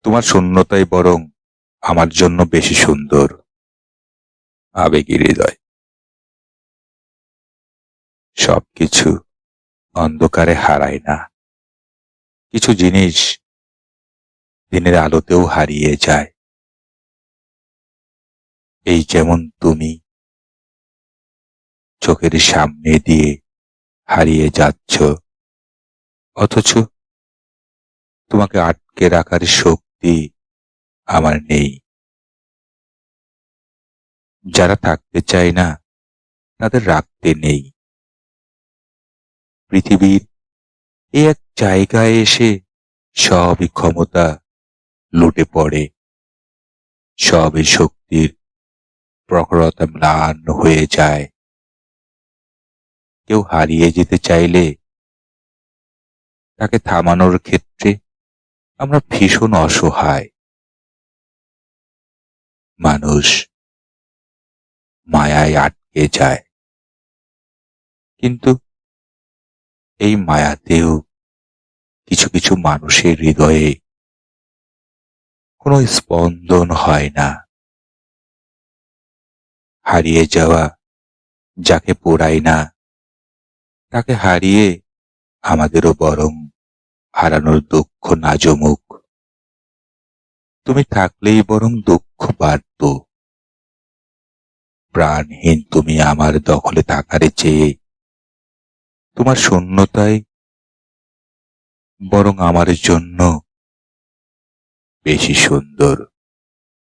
তোমার শূন্যতাই বরং আমার জন্য বেশি সুন্দর। আবেগী হৃদয়। সবকিছু অন্ধকারে হারায় না, কিছু জিনিস দিনের আলোতেও হারিয়ে যায়। এই যেমন তুমি চোখের সামনে দিয়ে হারিয়ে যাচ্ছ, অথচ তোমাকে আটকে রাখার শক্তি আমার নেই। যারা থাকতে চায় না তাদের রাখতে নেই। পৃথিবীর এই এক জায়গায় এসে সবই ক্ষমতা লুটে পড়ে, সবই শক্তির প্রখরতা ম্লান হয়ে যায়। কেউ হারিয়ে যেতে চাইলে তাকে থামানোর ক্ষেত্রে আমরা ভীষণ অসহায়। মানুষ মায়ায় আটকে যায়, কিন্তু এই মায়াতেও কিছু কিছু মানুষের হৃদয়ে কোনো স্পন্দন হয় না। হারিয়ে যাওয়া যাকে পোড়ায় না, তাকে হারিয়ে আমাদেরও বরং হারানোর দুঃখ না জমুক। তুমি থাকলেই বরং দুঃখ বাড়ত। প্রাণহীন তুমি আমার দখলে থাকার চেয়ে তোমার শূন্যতাই বরং আমার জন্য বেশি সুন্দর।